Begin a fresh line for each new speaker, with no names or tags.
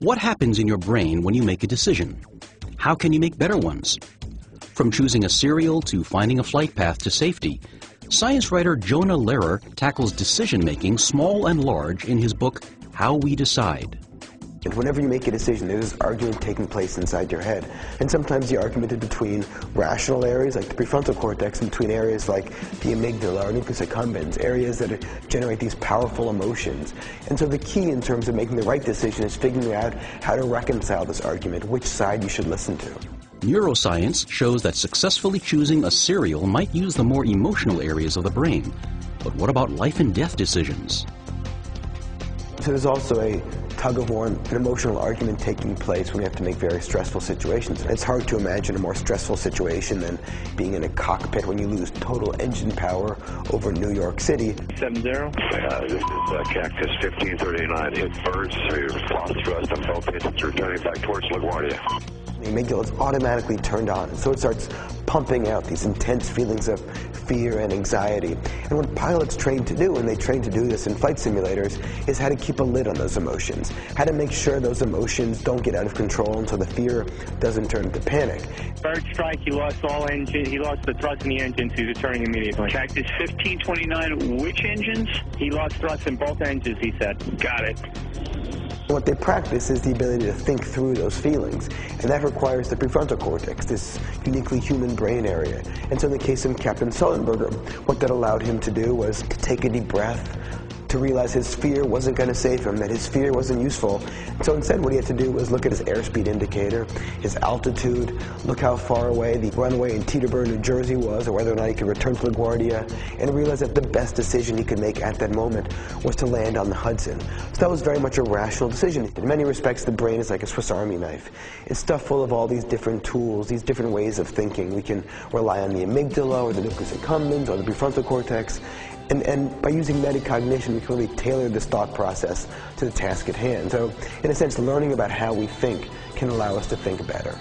What happens in your brain when you make a decision? How can you make better ones? From choosing a cereal to finding a flight path to safety, science writer Jonah Lehrer tackles decision-making small and large in his book, How We Decide.
And whenever you make a decision, there's this argument taking place inside your head. And sometimes the argument is between rational areas like the prefrontal cortex and between areas like the amygdala or nucleus accumbens, areas that generate these powerful emotions. And so the key in terms of making the right decision is figuring out how to reconcile this argument, which side you should listen to.
Neuroscience shows that successfully choosing a cereal might use the more emotional areas of the brain. But what about life and death decisions?
So there's also a tug-of-war, an emotional argument taking place when we have to make very stressful situations. It's hard to imagine a more stressful situation than being in a cockpit when you lose total engine power over New York City.
70.
This is Cactus 1539. Hit birds, lost thrust on both engines, returning back towards LaGuardia.
The amygdala is automatically turned on, so it starts pumping out these intense feelings of fear and anxiety. And what pilots train to do, and they train to do this in flight simulators, is how to keep a lid on those emotions, how to make sure those emotions don't get out of control until the fear doesn't turn into panic.
Bird strike, he lost all engine, he lost the thrust in the engines, he's returning immediately.
Cactus 1529, which engines?
He lost thrust in both engines, he said.
Got it.
What they practice is the ability to think through those feelings, and that requires the prefrontal cortex, this uniquely human brain area. And so in the case of Captain Sullenberger, what that allowed him to do was to take a deep breath, to realize his fear wasn't going to save him, that his fear wasn't useful. So instead what he had to do was look at his airspeed indicator, his altitude, look how far away the runway in Teterboro, New Jersey was, or whether or not he could return to LaGuardia, and realize that the best decision he could make at that moment was to land on the Hudson. So that was very much a rational decision. In many respects, the brain is like a Swiss Army knife. It's stuffed full of all these different tools, these different ways of thinking. We can rely on the amygdala or the nucleus accumbens or the prefrontal cortex. And by using metacognition, we can really tailor this thought process to the task at hand. So, in a sense, learning about how we think can allow us to think better.